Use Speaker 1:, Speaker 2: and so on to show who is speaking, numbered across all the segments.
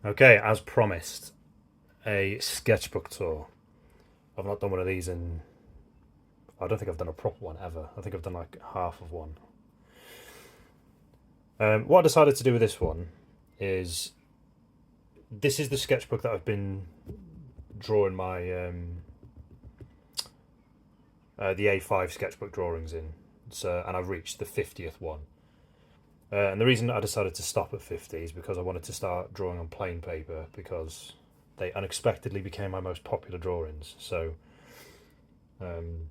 Speaker 1: Okay, as promised, a sketchbook tour. I've not done one of these in. I don't think I've done a proper one ever. I think I've done like half of one. What I decided to do with this one is this is the sketchbook that I've been drawing my the A5 sketchbook drawings in. So, and I've reached the 50th one. And the reason I decided to stop at 50 is because I wanted to start drawing on plain paper because they unexpectedly became my most popular drawings. So um,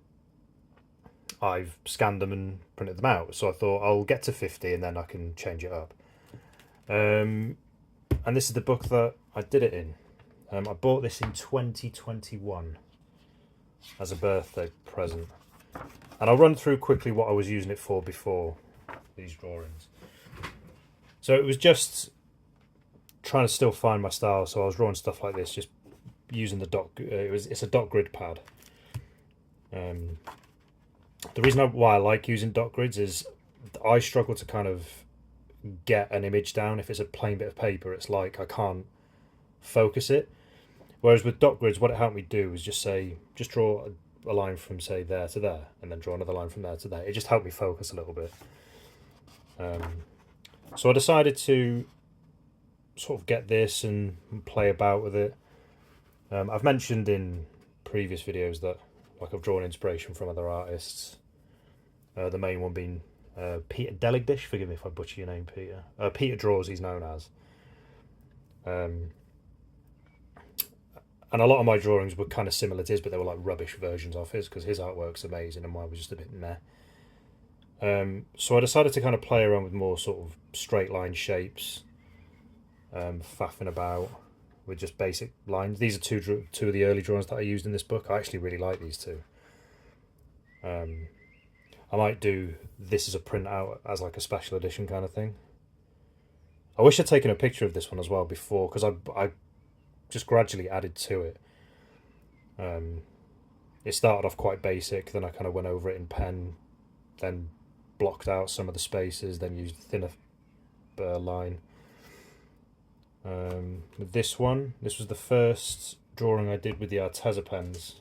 Speaker 1: I've scanned them and printed them out. So I thought I'll get to 50 and then I can change it up. And this is the book that I did it in. I bought this in 2021 as a birthday present. And I'll run through quickly what I was using it for before these drawings. So it was just trying to still find my style. So I was drawing stuff like this, just using the dot. It's a dot grid pad. The reason why I like using dot grids is I struggle to kind of get an image down. If it's a plain bit of paper, it's like I can't focus it. Whereas with dot grids, what it helped me do was just draw a line from say there to there, and then draw another line from there to there. It just helped me focus a little bit. So I decided to sort of get this and play about with it. I've mentioned in previous videos that like I've drawn inspiration from other artists. The main one being Peter Deligdish. Forgive me if I butcher your name, Peter. Peter Draws, he's known as. And a lot of my drawings were kind of similar to his, but they were like rubbish versions of his because his artwork's amazing and mine was just a bit meh. So I decided to kind of play around with more sort of straight line shapes, faffing about with just basic lines. These are two of the early drawings that I used in this book. I actually really like these two. I might do this as a printout as like a special edition kind of thing. I wish I'd taken a picture of this one as well before because I just gradually added to it. It started off quite basic, then I kind of went over it in pen, then blocked out some of the spaces, then used thinner line. With this one, this was the first drawing I did with the Arteza pens.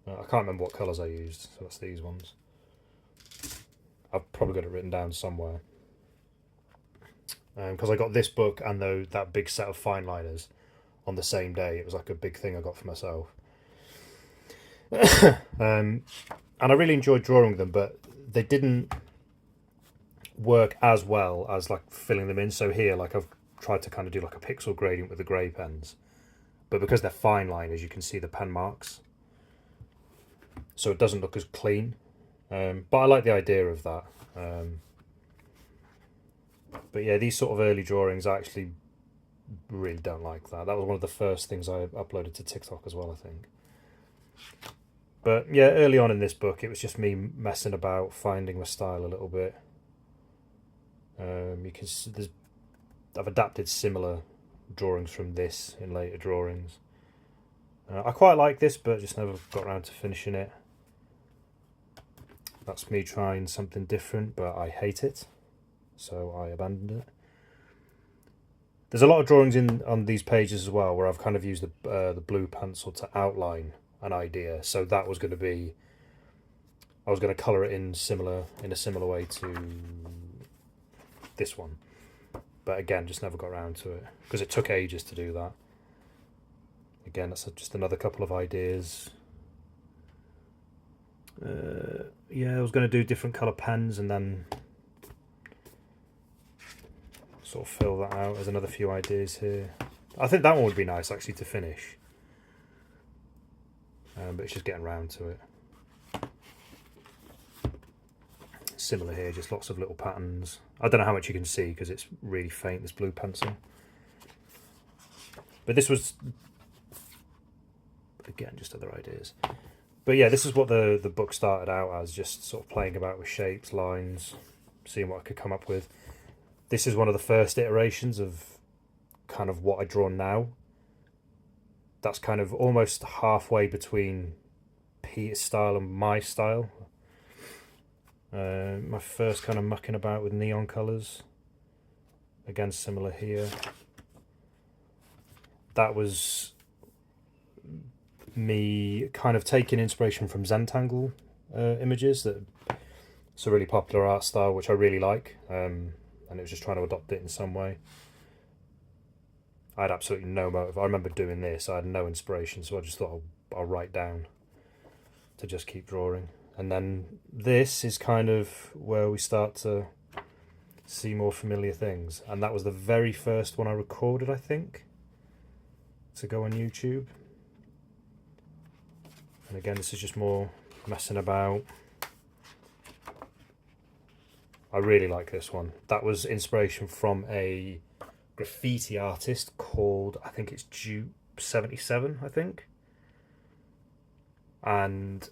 Speaker 1: I can't remember what colours I used, so that's these ones. I've probably got it written down somewhere. Because I got this book and that big set of fineliners on the same day. It was like a big thing I got for myself. And I really enjoyed drawing with them, but they didn't work as well as like filling them in. So here, like I've tried to kind of do like a pixel gradient with the grey pens, but because they're fine liners, you can see the pen marks, so it doesn't look as clean. But I like the idea of that. But yeah, these sort of early drawings, I actually really don't like that. That was one of the first things I uploaded to TikTok as well, I think. But yeah, early on in this book, it was just me messing about, finding my style a little bit. You can see I've adapted similar drawings from this in later drawings. I quite like this, but just never got around to finishing it. That's me trying something different, but I hate it, so I abandoned it. There's a lot of drawings on these pages as well where I've kind of used the blue pencil to outline an idea. So that was going to be, I was going to colour it in a similar way to this one, but again, just never got around to it because it took ages to do that. Again, that's just another couple of ideas. Yeah, I was going to do different colour pens and then sort of fill that out. There's another few ideas here. I think that one would be nice actually to finish, but it's just getting round to it. Similar here, just lots of little patterns. I don't know how much you can see because it's really faint, this blue pencil. But this was, again, just other ideas. But yeah, this is what the book started out as, just sort of playing about with shapes, lines, seeing what I could come up with. This is one of the first iterations of kind of what I draw now. That's kind of almost halfway between Peter's style and my style. My first kind of mucking about with neon colours. Again, similar here. That was me kind of taking inspiration from Zentangle images. It's a really popular art style which I really like, and it was just trying to adopt it in some way. I had absolutely no motive. I remember doing this, I had no inspiration, so I just thought I'll write down to just keep drawing. And then this is kind of where we start to see more familiar things, and that was the very first one I recorded, I think, to go on YouTube. And again, this is just more messing about. I really like this one. That was inspiration from a graffiti artist called, I think it's Dupe77, I think, and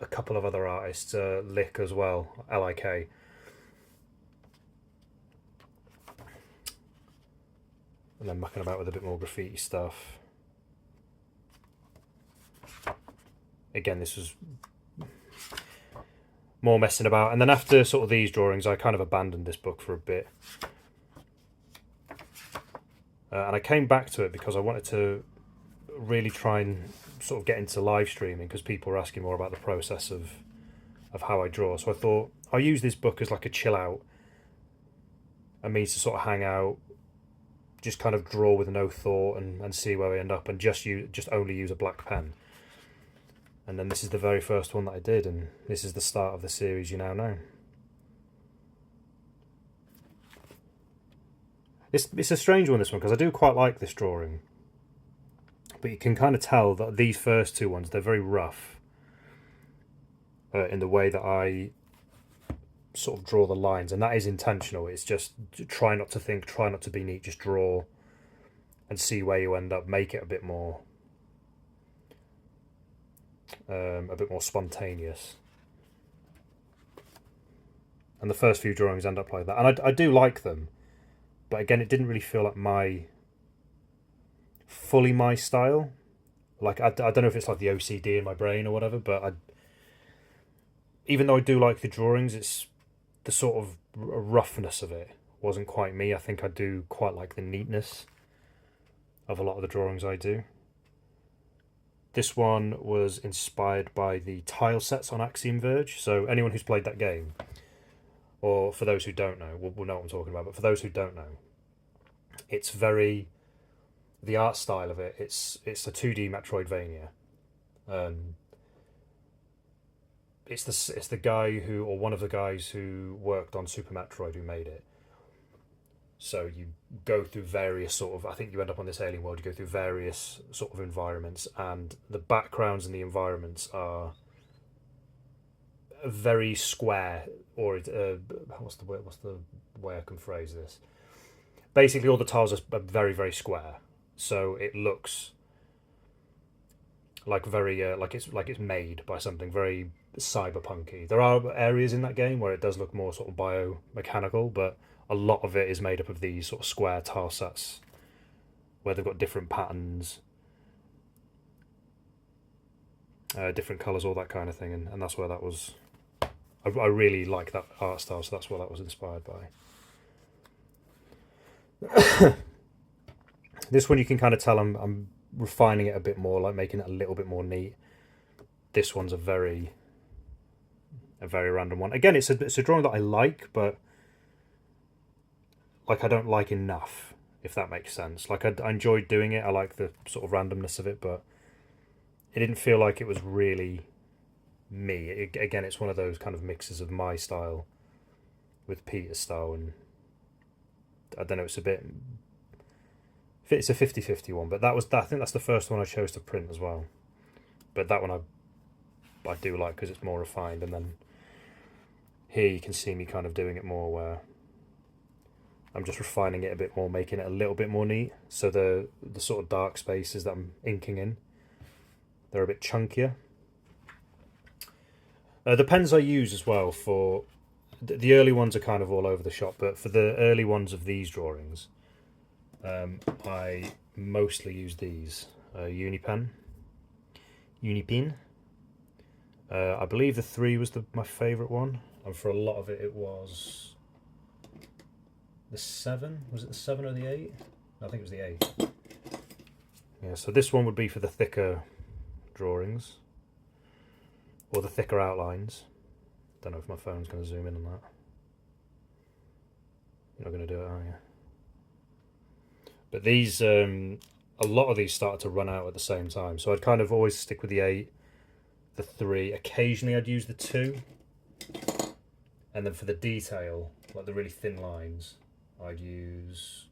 Speaker 1: a couple of other artists, Lick as well, Lik. And then mucking about with a bit more graffiti stuff. Again, this was more messing about. And then after sort of these drawings, I kind of abandoned this book for a bit. And I came back to it because I wanted to really try and sort of get into live streaming, because people were asking more about the process of how I draw. So I thought I'll use this book as like a chill out, a means to sort of hang out, just kind of draw with no thought and see where we end up, and just only use a black pen. And then this is the very first one that I did, and this is the start of the series you now know. It's a strange one, this one, because I do quite like this drawing, but you can kind of tell that these first two ones, they're very rough in the way that I sort of draw the lines, and that is intentional. It's just try not to think, try not to be neat, just draw and see where you end up. Make it a bit more spontaneous. And the first few drawings end up like that, and I do like them, but again, it didn't really feel like fully my style. Like I don't know if it's like the OCD in my brain or whatever, but even though I do like the drawings, it's the sort of roughness of it wasn't quite me. I think I do quite like the neatness of a lot of the drawings I do. This one was inspired by the tile sets on Axiom Verge. So anyone who's played that game, or for those who don't know, will know what I'm talking about. But for those who don't know, it's very, the art style of it. It's a 2D Metroidvania. It's the guy who, or one of the guys who worked on Super Metroid, who made it. So you go through various sort of, I think you end up on this alien world, you go through various sort of environments, and the backgrounds and the environments are very square, or what's the way I can phrase this? Basically, all the tiles are very, very square, so it looks like very like it's made by something very cyberpunky. There are areas in that game where it does look more sort of biomechanical, but a lot of it is made up of these sort of square tile sets where they've got different patterns, different colours, all that kind of thing, and that's where that was. I really like that art style, so that's what that was inspired by. This one you can kind of tell I'm refining it a bit more, like making it a little bit more neat. This one's a very random one. Again, it's a drawing that I like, but like I don't like enough, if that makes sense. Like I enjoyed doing it. I like the sort of randomness of it, but it didn't feel like it was really me. Again, it's one of those kind of mixes of my style with Peter's style, and I don't know, it's a 50-50 one, but I think that's the first one I chose to print as well. But that one I do like because it's more refined, and then here you can see me kind of doing it more where I'm just refining it a bit more, making it a little bit more neat. So the sort of dark spaces that I'm inking in, they're a bit chunkier. The pens I use as well for the early ones are kind of all over the shop, but for the early ones of these drawings, I mostly use these Unipin. I believe the 3 was my favourite one, and for a lot of it, it was the 7. Was it the 7 or the 8? I think it was the 8. Yeah, so this one would be for the thicker drawings. Or the thicker outlines. Don't know if my phone's going to zoom in on that. You're not going to do it, are you? But these, a lot of these started to run out at the same time. So I'd kind of always stick with the 8, the 3. Occasionally I'd use the 2. And then for the detail, like the really thin lines, I'd use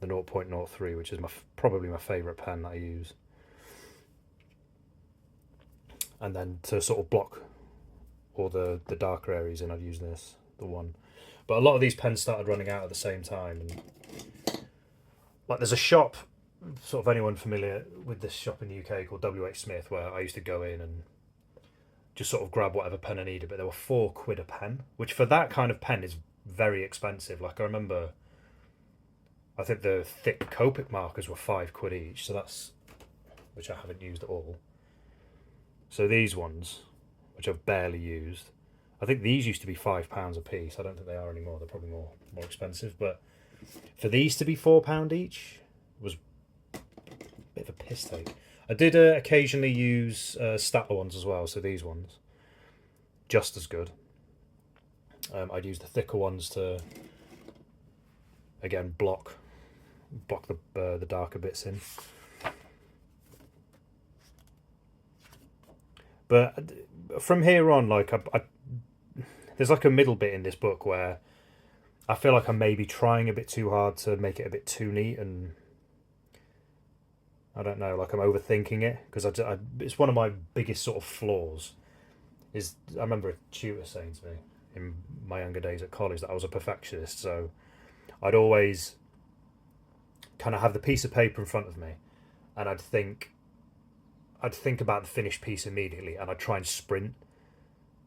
Speaker 1: the 0.03, which is probably my favourite pen that I use. And then to sort of block all the darker areas in, I'd use this, the 1. But a lot of these pens started running out at the same time. And like there's a shop, sort of anyone familiar with this shop in the UK called WH Smith, where I used to go in and just sort of grab whatever pen I needed. But there were £4 a pen, which for that kind of pen is very expensive. Like I remember, I think the thick Copic markers were £5 each. So that's, which I haven't used at all. So these ones, which I've barely used, I think these used to be £5 a piece. I don't think they are anymore. They're probably more expensive. But for these to be £4 each was a bit of a piss take. I did occasionally use Statler ones as well. So these ones, just as good. I'd use the thicker ones to, again, block the darker bits in. But from here on, like there's like a middle bit in this book where I feel like I'm maybe trying a bit too hard to make it a bit too neat, and I don't know, like I'm overthinking it, because it's one of my biggest sort of flaws. Is I remember a tutor saying to me in my younger days at college that I was a perfectionist, so I'd always kind of have the piece of paper in front of me, and I'd think about the finished piece immediately, and I'd try and sprint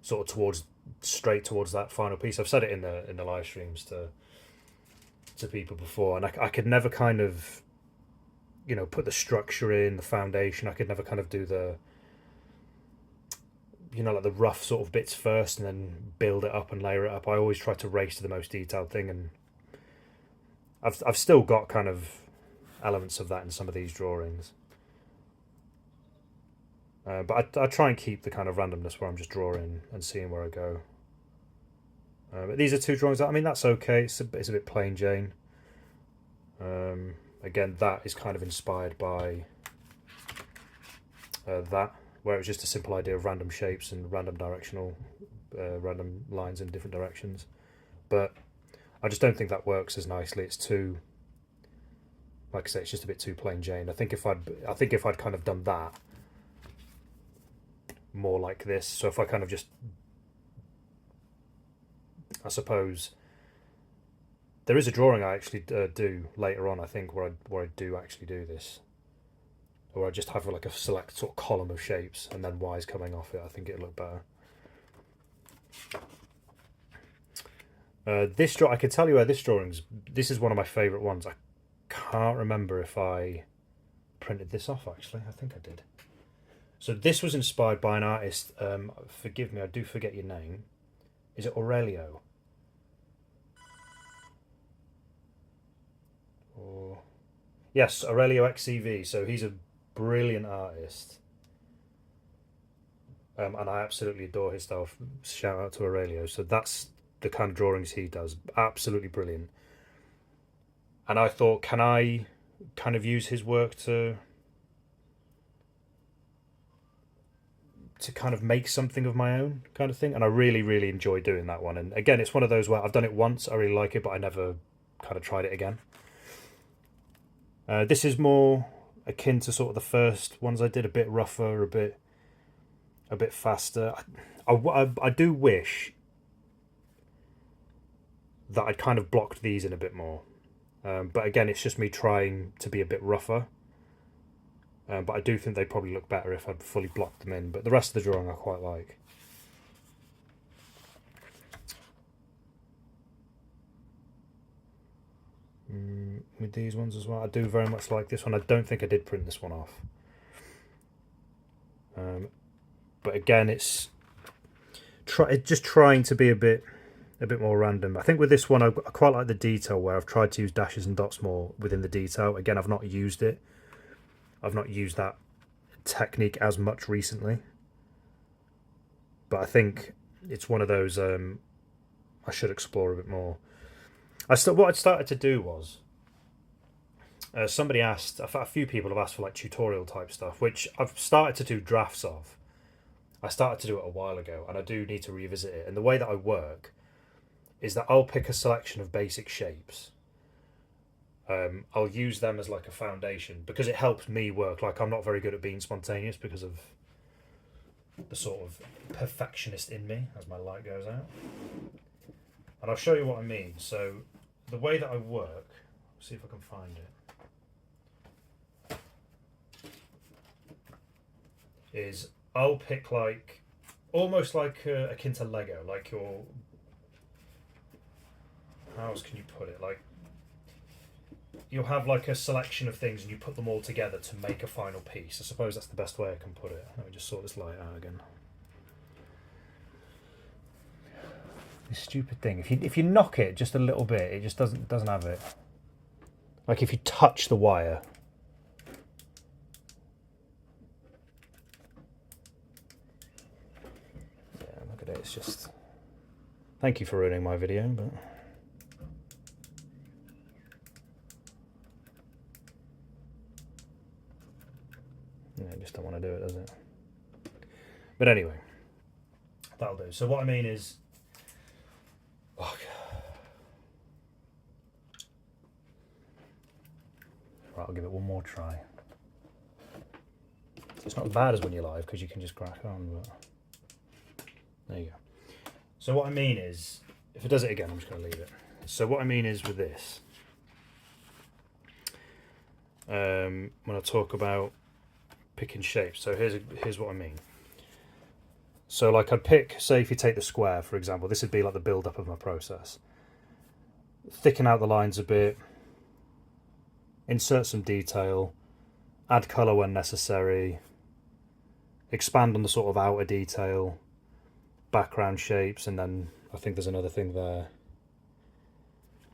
Speaker 1: sort of straight towards that final piece. I've said it in the live streams to people before, and I could never kind of, put the structure in, the foundation. I could never kind of do the, like the rough sort of bits first and then build it up and layer it up. I always try to race to the most detailed thing, and I've still got kind of elements of that in some of these drawings. But I try and keep the kind of randomness where I'm just drawing and seeing where I go. But these are 2 drawings. That's okay. It's a bit plain Jane. Again, that is kind of inspired by that, where it was just a simple idea of random shapes and random lines in different directions. But I just don't think that works as nicely. It's too, like I say, it's just a bit too plain Jane. I think if I'd kind of done that more like this, so if I kind of just, I suppose there is a drawing I actually do later on, I think, where I do actually do this, or I just have like a select sort of column of shapes and then Y's coming off it. I think it'd look better. I can tell you where this is one of my favourite ones. I can't remember if I printed this off, actually. I think I did. So this was inspired by an artist, forgive me, I do forget your name. Is it Aurelio? Or yes, Aurelio XCV. So he's a brilliant artist. And I absolutely adore his style. Shout out to Aurelio. So that's the kind of drawings he does. Absolutely brilliant. And I thought, can I kind of use his work to kind of make something of my own kind of thing? And I really, really enjoy doing that one. And again, it's one of those where I've done it once, I really like it, but I never kind of tried it again. This is more akin to sort of the first ones I did, a bit rougher, a bit faster. I do wish that I'd kind of blocked these in a bit more. But again, it's just me trying to be a bit rougher. But I do think they'd probably look better if I'd fully blocked them in. But the rest of the drawing I quite like. With these ones as well, I do very much like this one. I don't think I did print this one off. But again, it's just trying to be a bit a bit more random. I think with this one I quite like the detail where I've tried to use dashes and dots more within the detail. Again, I've not used it. I've not used that technique as much recently. But I think it's one of those I should explore a bit more. What I started to do was somebody asked, a few people have asked for like tutorial type stuff, which I've started to do drafts of. I started to do it a while ago, and I do need to revisit it. And the way that I work is that I'll pick a selection of basic shapes. I'll use them as like a foundation because it helps me work. Like, I'm not very good at being spontaneous because of the sort of perfectionist in me as my light goes out. And I'll show you what I mean. So the way that I work, see if I can find it, is I'll pick like, almost like akin to Lego, like your, how else can you put it, like you'll have like a selection of things and you put them all together to make a final piece. I suppose that's the best way I can put it. Let me just sort this light out again. This stupid thing, if you knock it just a little bit, it just doesn't have it. Like if you touch the wire, yeah, look at it. It's just, thank you for ruining my video, but yeah, I just don't want to do it, does it? But anyway, that'll do. So what I mean is, oh, right, I'll give it one more try. It's not as bad as when you're live because you can just crack on, but there you go. So what I mean is, if it does it again, I'm just going to leave it. So what I mean is with this, when I talk about picking shapes, so here's what I mean. So like I'd pick, say if you take the square, for example, this would be like the build-up of my process. Thicken out the lines a bit, insert some detail, add colour when necessary, expand on the sort of outer detail, background shapes, and then I think there's another thing there.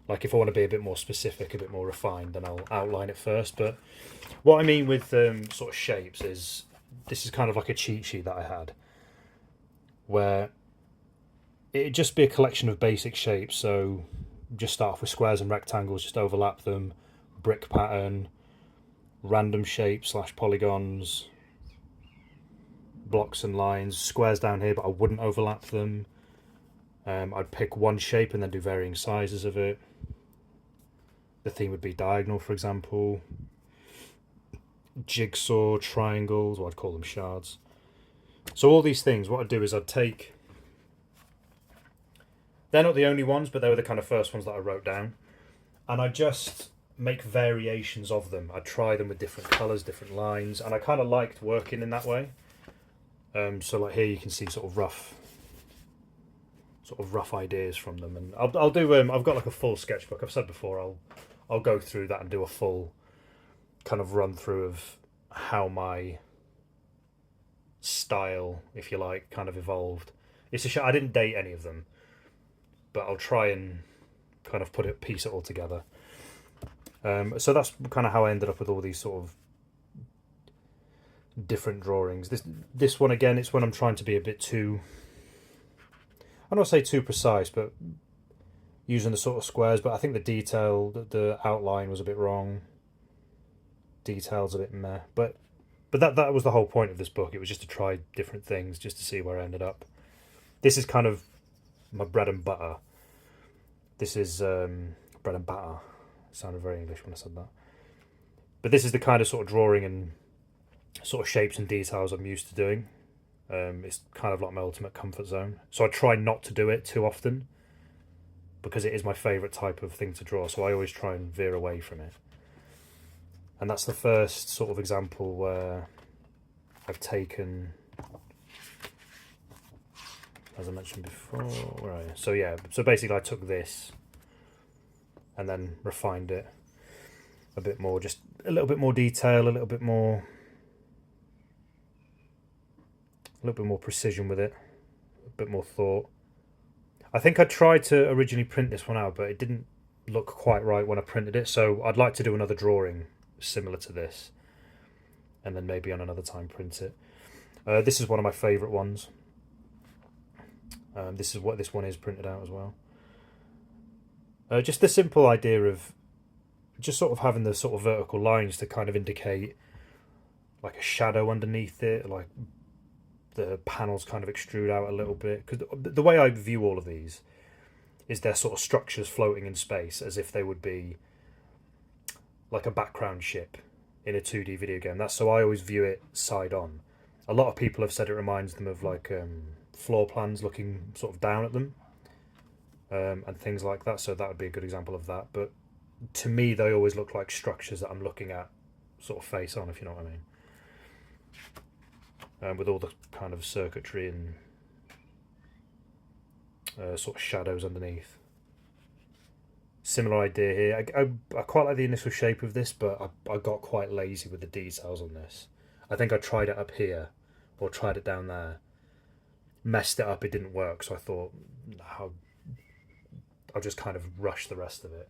Speaker 1: Like if I want to be a bit more specific, a bit more refined, then I'll outline it first. But what I mean with sort of shapes is, this is kind of like a cheat sheet that I had, where it'd just be a collection of basic shapes. So just start off with squares and rectangles, just overlap them, brick pattern, random shapes / polygons, blocks and lines, squares down here, but I wouldn't overlap them. I'd pick one shape and then do varying sizes of it. The theme would be diagonal, for example. Jigsaw, triangles, or I'd call them shards. So all these things, what I'd do is I'd take, they're not the only ones, but they were the kind of first ones that I wrote down, and I just make variations of them. I'd try them with different colours, different lines, and I kind of liked working in that way. So like here you can see sort of rough ideas from them, and I'll do. I've got like a full sketchbook. I've said before I'll go through that and do a full kind of run through of how my style, if you like, kind of evolved. It's a shame I didn't date any of them, but I'll try and kind of piece it all together. So that's kind of how I ended up with all these sort of different drawings. This one again, it's when I'm trying to be a bit too, I don't want to say too precise, but using the sort of squares, but I think the detail, the outline was a bit wrong. Details a bit meh, but that was the whole point of this book. It was just to try different things, just to see where I ended up. This is kind of my bread and butter. This is bread and batter. It sounded very English when I said that. But this is the kind of sort of drawing and sort of shapes and details I'm used to doing. It's kind of like my ultimate comfort zone. So I try not to do it too often because it is my favourite type of thing to draw. So I always try and veer away from it. And that's the first sort of example where I've taken, as I mentioned before, where are you? So yeah, so basically I took this and then refined it a bit more, just a little bit more detail, a little bit more precision with it, a bit more thought. I think I tried to originally print this one out, but it didn't look quite right when I printed it. So I'd like to do another drawing similar to this, and then maybe on another time print it. This is one of my favourite ones. This is what this one is printed out as well. Just the simple idea of just sort of having the sort of vertical lines to kind of indicate like a shadow underneath it, like the panels kind of extrude out a little bit. Because the way I view all of these is they're sort of structures floating in space, as if they would be like a background ship in a 2D video game. That's so I always view it side on. A lot of people have said it reminds them of like floor plans looking sort of down at them, and things like that. So that would be a good example of that. But to me, they always look like structures that I'm looking at sort of face on, if you know what I mean. With all the kind of circuitry and sort of shadows underneath. Similar idea here. I quite like the initial shape of this, but I got quite lazy with the details on this. I think I tried it up here, or tried it down there. Messed it up, it didn't work, so I thought, I'll just kind of rush the rest of it.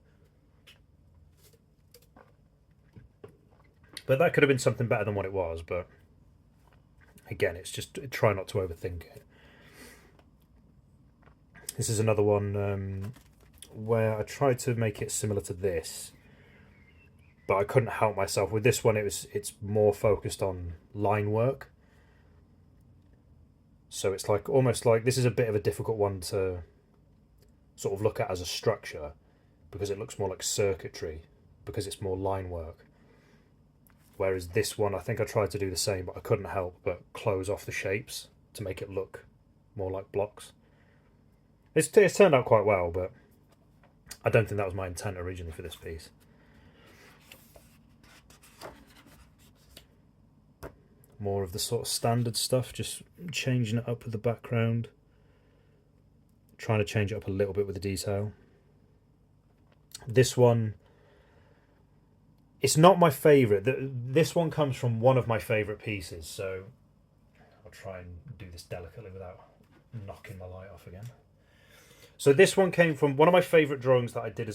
Speaker 1: But that could have been something better than what it was, but again, it's just try not to overthink it. This is another one where I tried to make it similar to this, but I couldn't help myself. With this one, it's more focused on line work. So it's like almost like this is a bit of a difficult one to sort of look at as a structure, because it looks more like circuitry, because it's more line work. Whereas this one, I think I tried to do the same, but I couldn't help but close off the shapes to make it look more like blocks. It's turned out quite well, but I don't think that was my intent originally for this piece. More of the sort of standard stuff, just changing it up with the background. Trying to change it up a little bit with the detail. This one, it's not my favourite. This one comes from one of my favourite pieces, so I'll try and do this delicately without knocking my light off again. So this one came from one of my favourite drawings that I did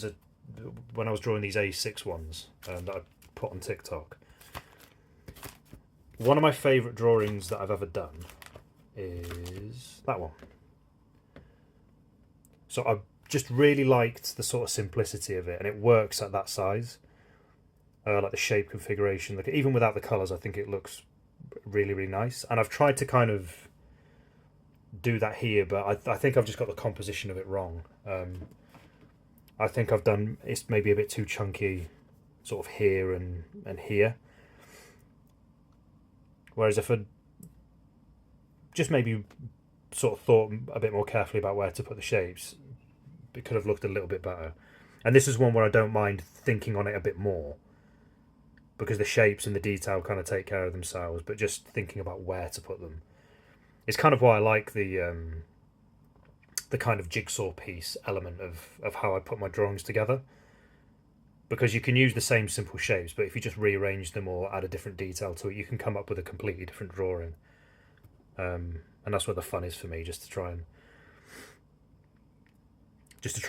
Speaker 1: when I was drawing these A6 ones that I put on TikTok. One of my favourite drawings that I've ever done is that one. So I just really liked the sort of simplicity of it, and it works at that size. Like the shape configuration, like even without the colours, I think it looks really, really nice. And I've tried to kind of do that here, but I think I've just got the composition of it wrong. I think it's maybe a bit too chunky, sort of here and here. Whereas if I just maybe sort of thought a bit more carefully about where to put the shapes, it could have looked a little bit better. And this is one where I don't mind thinking on it a bit more, because the shapes and the detail kind of take care of themselves, but just thinking about where to put them. It's kind of why I like the kind of jigsaw piece element of how I put my drawings together, because you can use the same simple shapes, but if you just rearrange them or add a different detail to it, you can come up with a completely different drawing. And that's where the fun is for me, just to try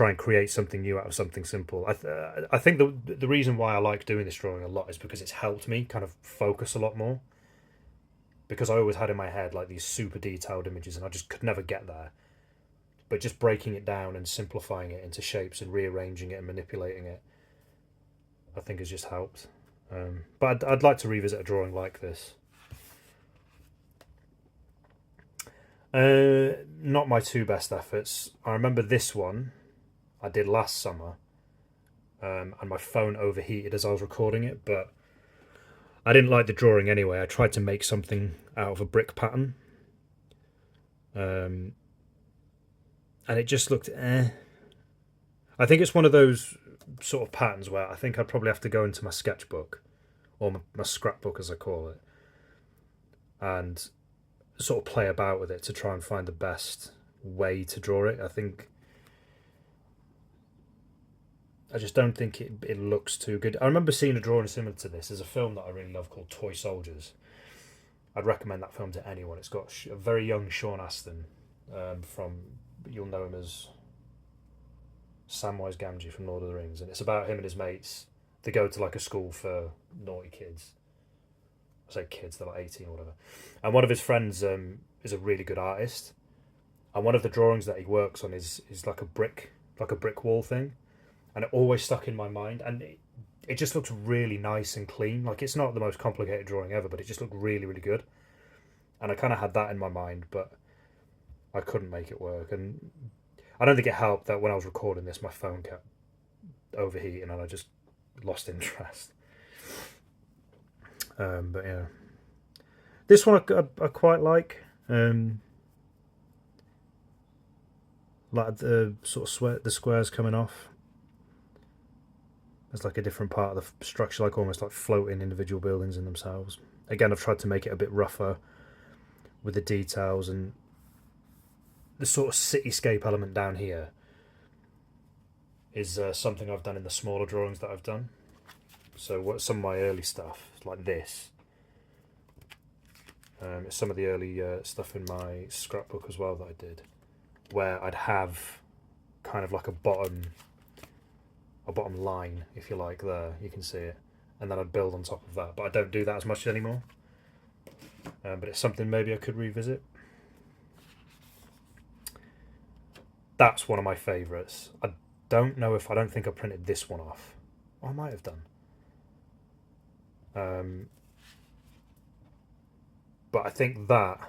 Speaker 1: and create something new out of something simple. I think the reason why I like doing this drawing a lot is because it's helped me kind of focus a lot more. Because I always had in my head like these super detailed images, and I just could never get there. But just breaking it down and simplifying it into shapes and rearranging it and manipulating it, I think has just helped. But I'd like to revisit a drawing like this. Not my two best efforts. I remember this one I did last summer, and my phone overheated as I was recording it, but I didn't like the drawing anyway. I tried to make something out of a brick pattern, and it just looked I think it's one of those sort of patterns where I think I'd probably have to go into my sketchbook, or my scrapbook as I call it, and sort of play about with it to try and find the best way to draw it. I just don't think it looks too good. I remember seeing a drawing similar to this. There's a film that I really love called Toy Soldiers. I'd recommend that film to anyone. It's got a very young Sean Astin, you'll know him as Samwise Gamgee from Lord of the Rings, and it's about him and his mates. They go to like a school for naughty kids. I say kids, they're like 18 or whatever. And one of his friends is a really good artist, and one of the drawings that he works on is like a brick wall thing, and it always stuck in my mind. And it just looks really nice and clean. Like, it's not the most complicated drawing ever, but it just looked really, really good. And I kind of had that in my mind, but I couldn't make it work. And I don't think it helped that when I was recording this, my phone kept overheating and I just lost interest. But yeah, this one I quite like. Like the sort of the squares coming off. There's like a different part of the structure, like almost like floating individual buildings in themselves. Again, I've tried to make it a bit rougher with the details, and the sort of cityscape element down here is something I've done in the smaller drawings that I've done. So what some of my early stuff, like this, some of the early stuff in my scrapbook as well that I did, where I'd have kind of like a bottom line, if you like, there, you can see it, and then I'd build on top of that, but I don't do that as much anymore. But it's something maybe I could revisit. That's one of my favourites. I don't think I printed this one off. Oh, I might have done. But I think that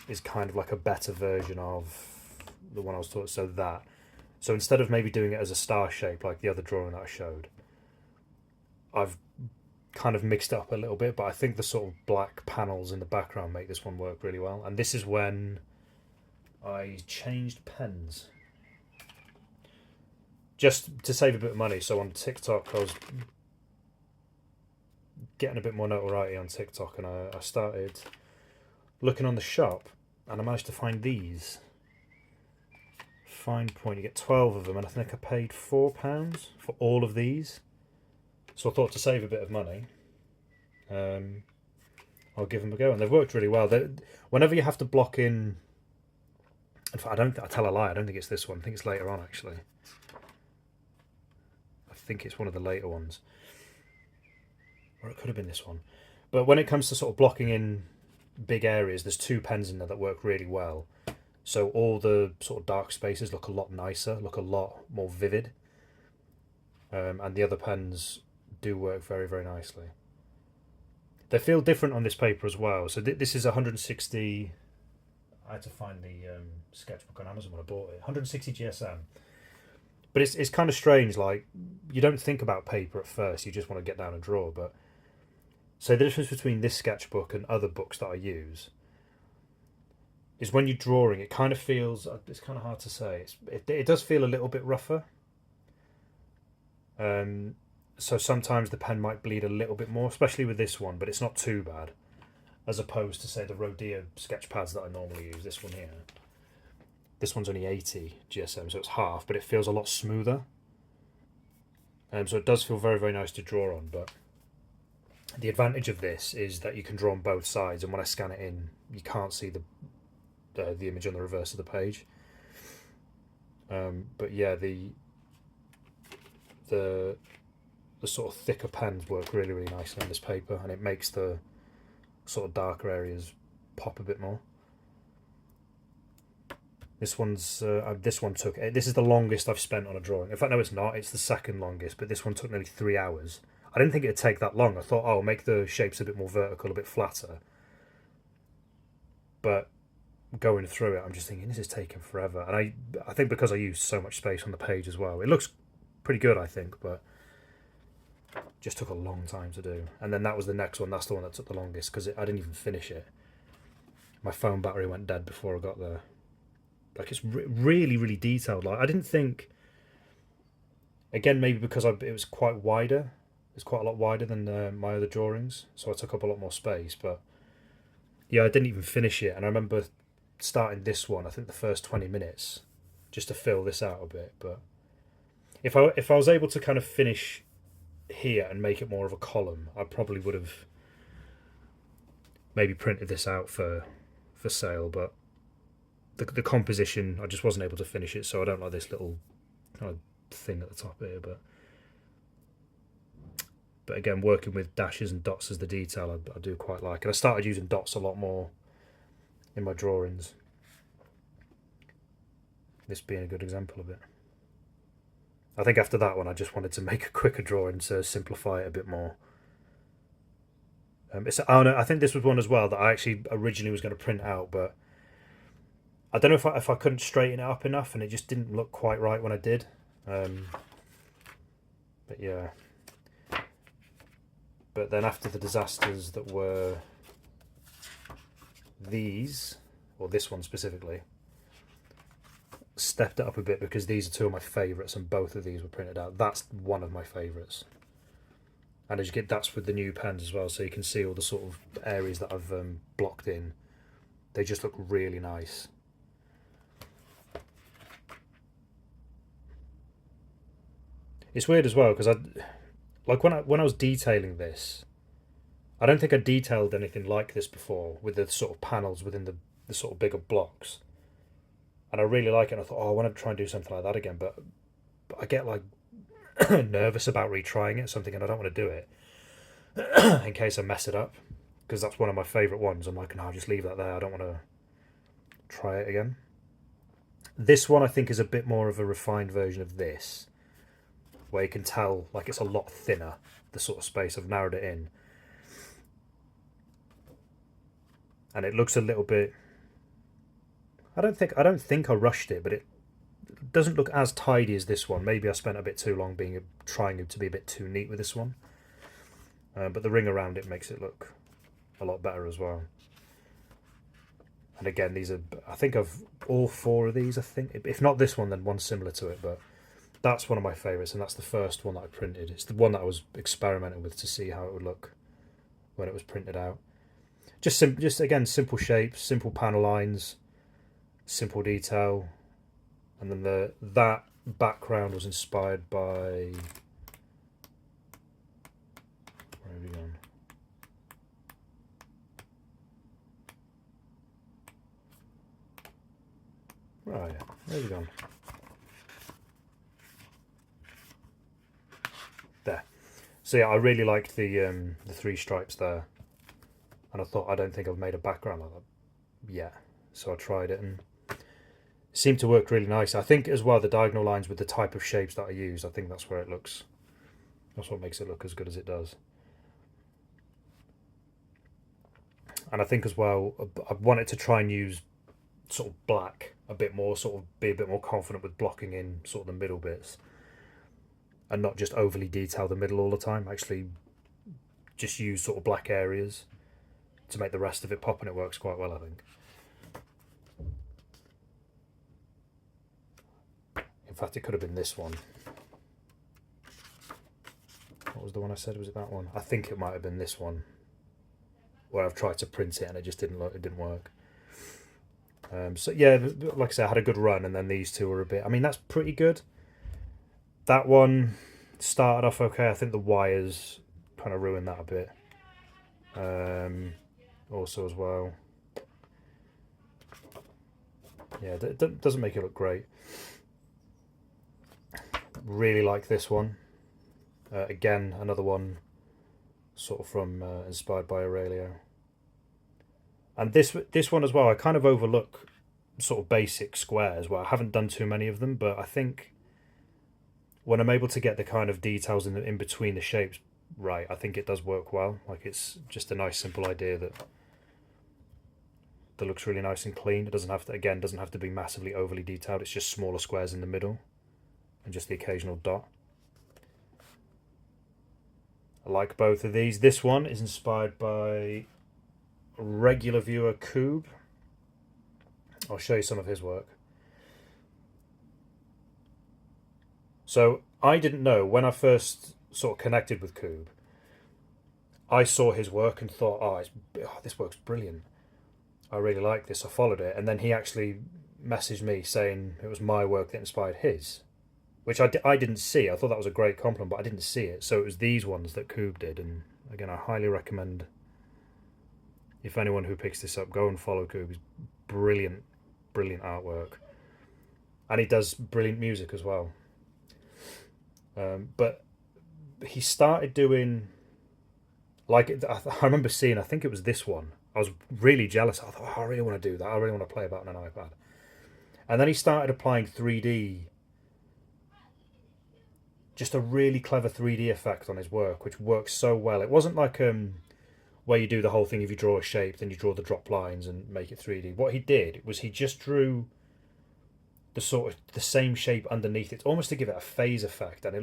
Speaker 1: is kind of like a better version of the one I was taught. So instead of maybe doing it as a star shape like the other drawing that I showed, I've kind of mixed it up a little bit, but I think the sort of black panels in the background make this one work really well. And this is when I changed pens, just to save a bit of money. So on TikTok, I was getting a bit more notoriety on TikTok, and I started looking on the shop, and I managed to find these fine point. You get 12 of them, and I think I paid £4 for all of these. So I thought, to save a bit of money, I'll give them a go, and they've worked really well. Whenever you have to block in fact, I tell a lie, I don't think it's this one. I think it's later on, actually. I think it's one of the later ones, or it could have been this one. But when it comes to sort of blocking in big areas, there's two pens in there that work really well. So all the sort of dark spaces look a lot nicer, look a lot more vivid. And the other pens do work very, very nicely. They feel different on this paper as well. So this is 160... I had to find the sketchbook on Amazon when I bought it. 160 GSM. But it's kind of strange, like, you don't think about paper at first, you just want to get down and draw. But so the difference between this sketchbook and other books that I use is when you're drawing, it kind of feels, it's kind of hard to say, it does feel a little bit rougher. So sometimes the pen might bleed a little bit more, especially with this one, but it's not too bad. As opposed to, say, the Rodeo sketch pads that I normally use. This one here. This one's only 80 GSM, so it's half, but it feels a lot smoother. So it does feel very, very nice to draw on, but the advantage of this is that you can draw on both sides, and when I scan it in, you can't see the image on the reverse of the page. But yeah, the sort of thicker pens work really, really nicely on this paper, and it makes the sort of darker areas pop a bit more. This one took, this is the longest I've spent on a drawing. In fact, no, it's not. It's the second longest, but this one took nearly 3 hours. I didn't think it'd take that long. I thought, oh, I'll make the shapes a bit more vertical, a bit flatter. But going through it, I'm just thinking, this is taking forever. And I think because I used so much space on the page as well, it looks pretty good, I think, but just took a long time to do. And then that was the next one. That's the one that took the longest, because I didn't even finish it. My phone battery went dead before I got there. Like, it's really, really detailed. Like, I didn't think, again, maybe because it was quite wider. It's quite a lot wider than my other drawings, so I took up a lot more space. But yeah, I didn't even finish it. And I remember starting this one, I think the first 20 minutes, just to fill this out a bit. But if I was able to kind of finish here and make it more of a column, I probably would have maybe printed this out for sale. But the composition, I just wasn't able to finish it, so I don't like this little kind of thing at the top here. But again, working with dashes and dots as the detail, I do quite like. And I started using dots a lot more in my drawings. This being a good example of it. I think after that one, I just wanted to make a quicker drawing to simplify it a bit more. Oh no, I think this was one as well that I actually originally was going to print out, but I don't know if I couldn't straighten it up enough, and it just didn't look quite right when I did. But yeah. But then after the disasters that were these, or this one specifically, stepped it up a bit because these are two of my favourites, and both of these were printed out. That's one of my favourites. And as you get, that's with the new pens as well, so you can see all the sort of areas that I've blocked in. They just look really nice. It's weird as well because when I was detailing this, I don't think I detailed anything like this before with the sort of panels within the sort of bigger blocks. And I really like it, and I thought, oh, I want to try and do something like that again, but I get like nervous about retrying it, so I'm thinking I don't want to do it in case I mess it up, because that's one of my favourite ones. I'm like, no, I'll just leave that there, I don't want to try it again. This one I think is a bit more of a refined version of this, where you can tell like it's a lot thinner, the sort of space. I've narrowed it in, and it looks a little bit, I don't think I rushed it, but it doesn't look as tidy as this one. Maybe I spent a bit too long trying to be a bit too neat with this one. But the ring around it makes it look a lot better as well. And again, these are, I think of all four of these, I think, if not this one, then one similar to it, but that's one of my favourites, and that's the first one that I printed. It's the one that I was experimenting with to see how it would look when it was printed out. Just again, simple shapes, simple panel lines, simple detail, and then that background was inspired by, where have we gone? Oh yeah, where have we gone? There. So yeah, I really liked the three stripes there, and I thought, I don't think I've made a background like that yet, so I tried it and it seemed to work really nice. I think as well the diagonal lines with the type of shapes that I use, I think that's where it looks, that's what makes it look as good as it does. And I think as well, I wanted to try and use sort of black a bit more, sort of be a bit more confident with blocking in sort of the middle bits, and not just overly detail the middle all the time. Actually just use sort of black areas to make the rest of it pop, and it works quite well, I think. In fact, it could have been this one. What was the one I said? Was it that one? I think it might have been this one, where I've tried to print it and it just didn't work. So yeah, like I said, I had a good run, and then these two were a bit, I mean, that's pretty good. That one started off okay. I think the wires kind of ruined that a bit. Also as well, yeah, it doesn't make it look great. Really like this one. Again, another one sort of from inspired by Aurelio. And this one as well, I kind of overlook sort of basic squares where I haven't done too many of them, but I think when I'm able to get the kind of details in between the shapes right, I think it does work well. Like, it's just a nice simple idea that looks really nice and clean. It doesn't have to be massively overly detailed. It's just smaller squares in the middle and just the occasional dot. I like both of these. This one is inspired by regular viewer Coob. I'll show you some of his work. So I didn't know, when I first sort of connected with Coob, I saw his work and thought, oh, this work's brilliant. I really like this. I followed it, and then he actually messaged me saying it was my work that inspired his, which I didn't see. I thought that was a great compliment, but I didn't see it. So it was these ones that Coob did, and again, I highly recommend, if anyone who picks this up, go and follow Coob. He's brilliant brilliant artwork. And he does brilliant music as well. But he started doing, like, I remember seeing, I think it was this one. I was really jealous. I thought, oh, I really want to do that. I really want to play about on an iPad. And then he started applying 3D, just a really clever 3D effect on his work, which works so well. It wasn't like where you do the whole thing, if you draw a shape, then you draw the drop lines and make it 3D. What he did was he just drew the sort of the same shape underneath it, almost to give it a phase effect, and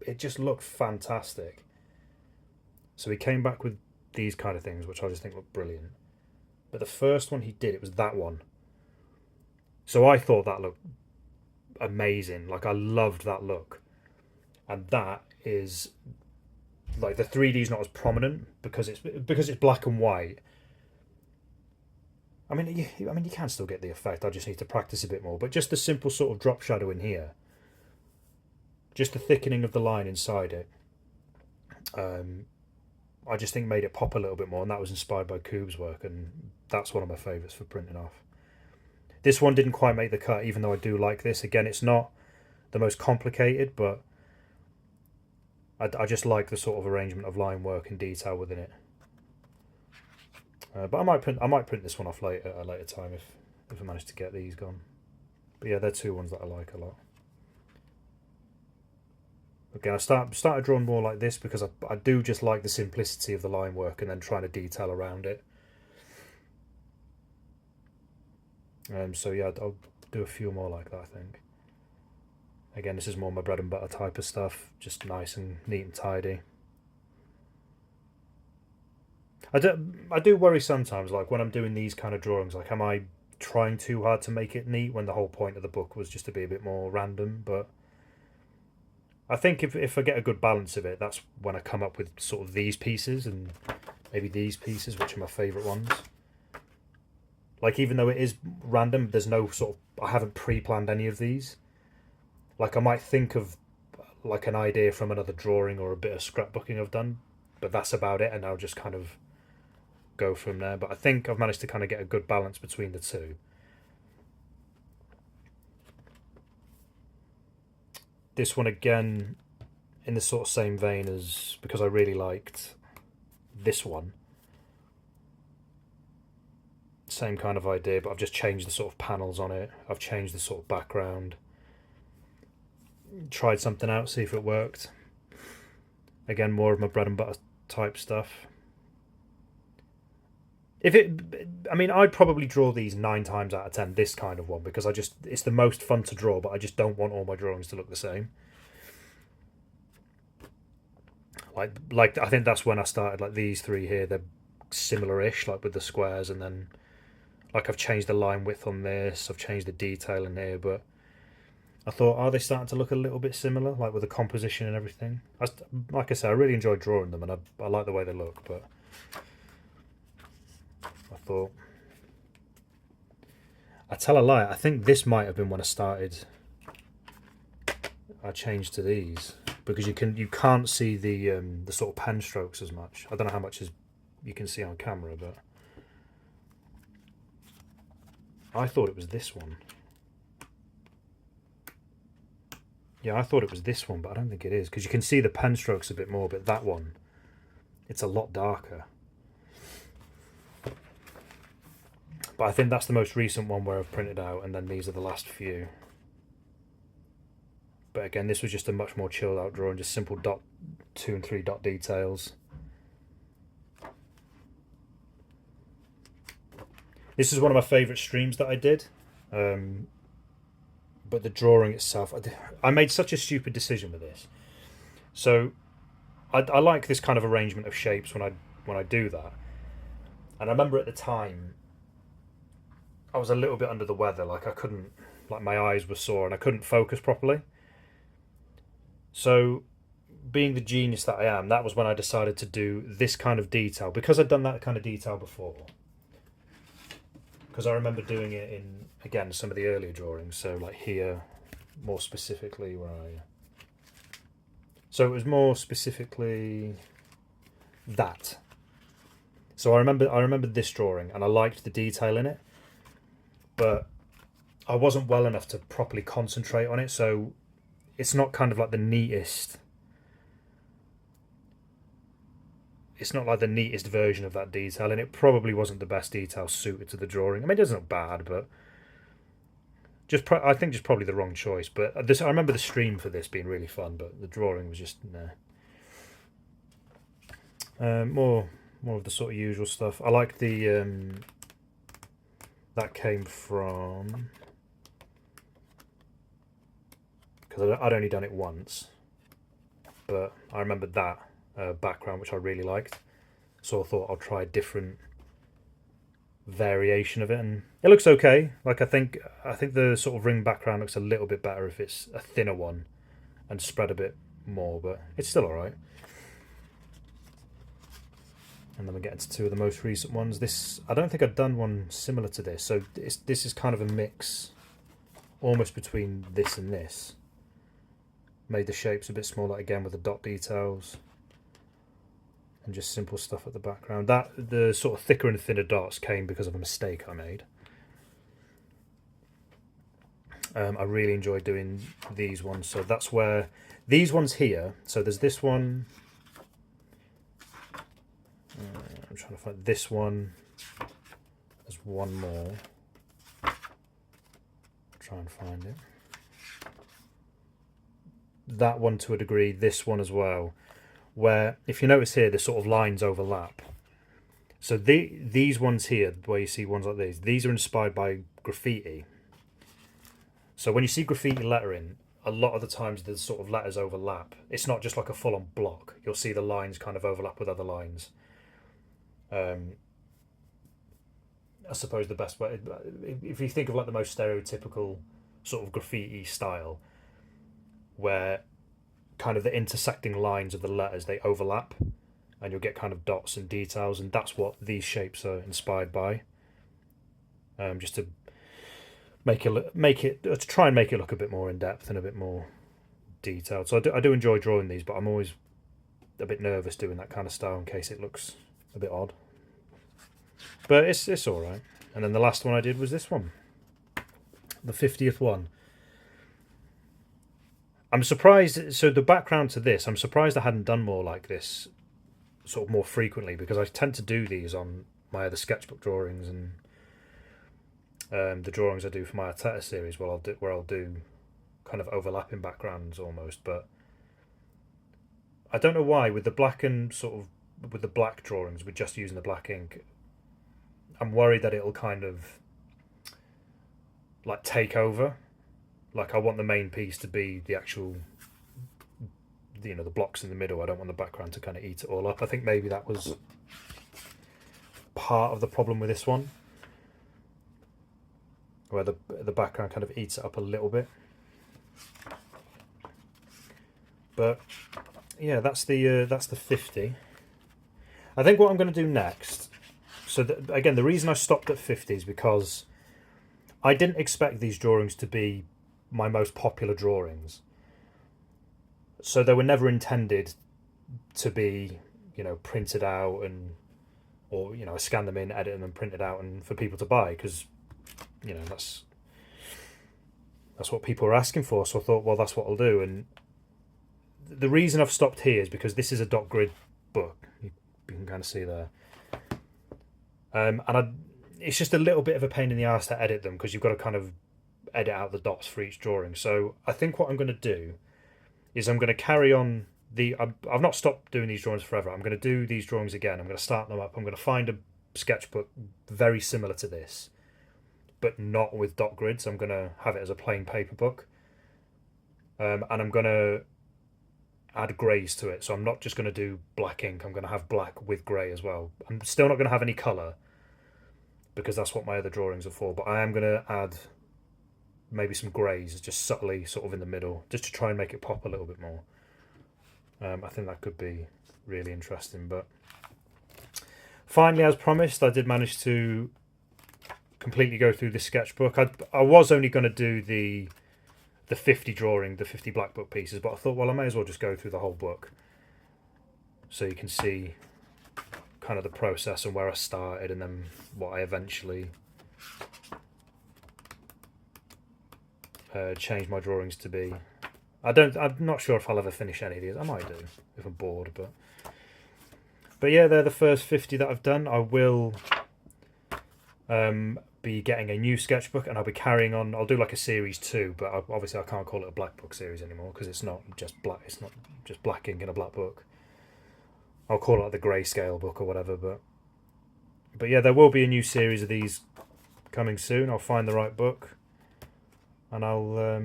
Speaker 1: it just looked fantastic. So he came back with these kind of things, which I just think look brilliant. But the first one he did, it was that one. So I thought that looked amazing. Like, I loved that look. And that is, like, the 3D is not as prominent because it's black and white. I mean, you can still get the effect. I just need to practice a bit more. But just the simple sort of drop shadow in here, just the thickening of the line inside it, I just think made it pop a little bit more. And that was inspired by Coob's work, and that's one of my favourites for printing off. This one didn't quite make the cut, even though I do like this. Again, it's not the most complicated, but I just like the sort of arrangement of line work and detail within it. But I might print this one off later at a later time if I manage to get these gone. But yeah, they're two ones that I like a lot. Again, I started drawing more like this because I do just like the simplicity of the line work and then trying to detail around it. So yeah, I'll do a few more like that, I think. Again, this is more my bread and butter type of stuff, just nice and neat and tidy. I do worry sometimes, like when I'm doing these kind of drawings, like am I trying too hard to make it neat when the whole point of the book was just to be a bit more random? But I think if I get a good balance of it, that's when I come up with sort of these pieces and maybe these pieces, which are my favourite ones. Like, even though it is random, there's no sort of, I haven't pre-planned any of these. Like, I might think of like an idea from another drawing or a bit of scrapbooking I've done, but that's about it, and I'll just kind of go from there. But I think I've managed to kind of get a good balance between the two. This one, again, in the sort of same vein as, because I really liked this one. Same kind of idea, but I've just changed the sort of panels on it. I've changed the sort of background. Tried something out, see if it worked. Again, more of my bread and butter type stuff. I mean, I'd probably draw these 9 times out of 10, this kind of one, because it's the most fun to draw, but I just don't want all my drawings to look the same. Like I think that's when I started, like these 3 here, they're similar-ish, like with the squares, and then like I've changed the line width on this, I've changed the detail in here, but I thought, are they starting to look a little bit similar, like with the composition and everything? Like I said, I really enjoy drawing them, and I like the way they look, but I thought, I tell a lie, I think this might have been when I changed to these, because you can't see the sort of pen strokes as much. I don't know how much you can see on camera, but I thought it was this one. Yeah, I thought it was this one, but I don't think it is, because you can see the pen strokes a bit more, but that one, it's a lot darker. But I think that's the most recent one where I've printed out, and then these are the last few. But again, this was just a much more chilled out drawing, just simple 2 and 3 dot details. This is one of my favourite streams that I did. But the drawing itself, I made such a stupid decision with this. So I like this kind of arrangement of shapes when I do that. And I remember at the time, I was a little bit under the weather. Like my eyes were sore and I couldn't focus properly. So being the genius that I am, that was when I decided to do this kind of detail, because I'd done that kind of detail before. Because I remember doing it in, again, some of the earlier drawings. So like here, more specifically, so it was more specifically that. So I remember this drawing, and I liked the detail in it, but I wasn't well enough to properly concentrate on it, so it's not kind of like the neatest. It's not like the neatest version of that detail, and it probably wasn't the best detail suited to the drawing. I mean, it doesn't look bad, but I think just probably the wrong choice. But this, I remember the stream for this being really fun, but the drawing was just nah. More of the sort of usual stuff. I like the that came from, because I'd only done it once, but I remembered that background which I really liked, so I thought I'll try a different variation of it, and it looks okay. Like I think the sort of ring background looks a little bit better if it's a thinner one and spread a bit more, but it's still alright. And then we get into two of the most recent ones. This, I don't think I've done one similar to this, so this is kind of a mix almost between this and this. Made the shapes a bit smaller again with the dot details and just simple stuff at the background. That the sort of thicker and thinner dots came because of a mistake I made. I really enjoy doing these ones, so that's where these ones here. So there's this one. I'm trying to find this one. There's one more. Try and find it. That one to a degree, this one as well, where if you notice here the sort of lines overlap. So these ones here, where you see ones like these are inspired by graffiti. So when you see graffiti lettering, a lot of the times the sort of letters overlap. It's not just like a full-on block. You'll see the lines kind of overlap with other lines. I suppose the best way, if you think of like the most stereotypical sort of graffiti style, where kind of the intersecting lines of the letters, they overlap and you'll get kind of dots and details, and that's what these shapes are inspired by. Just to to try and make it look a bit more in depth and a bit more detailed. So I do enjoy drawing these, but I'm always a bit nervous doing that kind of style in case it looks a bit odd. But it's all right. And then the last one I did was this one, the 50th one. I'm surprised. So the background to this, I'm surprised I hadn't done more like this, sort of more frequently, because I tend to do these on my other sketchbook drawings and the drawings I do for my Arteta series. Where I'll do kind of overlapping backgrounds almost, but I don't know why with the black and sort of with the black drawings, with just using the black ink, I'm worried that it'll kind of like take over. Like I want the main piece to be the actual, the blocks in the middle. I don't want the background to kind of eat it all up. I think maybe that was part of the problem with this one, where the background kind of eats it up a little bit. But yeah, that's the 50. I think what I'm going to do next. So again, the reason I stopped at 50 is because I didn't expect these drawings to be my most popular drawings. So they were never intended to be, printed out or I scan them in, edit them, and print it out, and for people to buy, because that's what people are asking for. So I thought, well, that's what I'll do. And the reason I've stopped here is because this is a dot grid book. You can kind of see there. It's just a little bit of a pain in the arse to edit them, because you've got to kind of edit out the dots for each drawing. So I think what I'm going to do is I'm going to carry on I've not stopped doing these drawings forever. I'm going to do these drawings again. I'm going to start them up. I'm going to find a sketchbook very similar to this, but not with dot grids. I'm going to have it as a plain paper book. And I'm going to add greys to it. So I'm not just going to do black ink. I'm going to have black with grey as well. I'm still not going to have any colour, because that's what my other drawings are for. But I am going to add maybe some greys just subtly sort of in the middle, just to try and make it pop a little bit more. I think that could be really interesting. But finally, as promised, I did manage to completely go through this sketchbook. I was only going to do the 50 drawing, the 50 Blackbook pieces, but I thought, well, I may as well just go through the whole book so you can see kind of the process and where I started and then what I eventually change my drawings to be. I'm not sure if I'll ever finish any of these. I might do if I'm bored, but yeah, they're the first 50 that I've done. I will be getting a new sketchbook, and I'll be carrying on. I'll do like a series 2, but obviously I can't call it a black book series anymore because it's not just black. It's not just black ink in a black book. I'll call it like the grayscale book or whatever. But yeah, there will be a new series of these coming soon. I'll find the right book, and I'll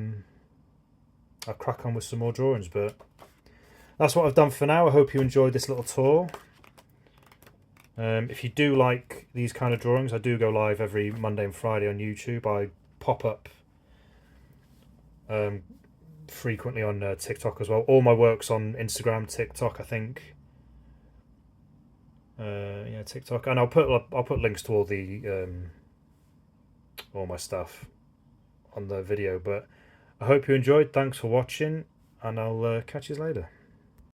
Speaker 1: crack on with some more drawings. But that's what I've done for now. I hope you enjoyed this little tour. If you do like these kind of drawings, I do go live every Monday and Friday on YouTube. I pop up frequently on TikTok as well. All my work's on Instagram, TikTok, I think. Yeah, TikTok, and I'll put links to all my stuff on the video. But I hope you enjoyed. Thanks for watching, and I'll catch you later.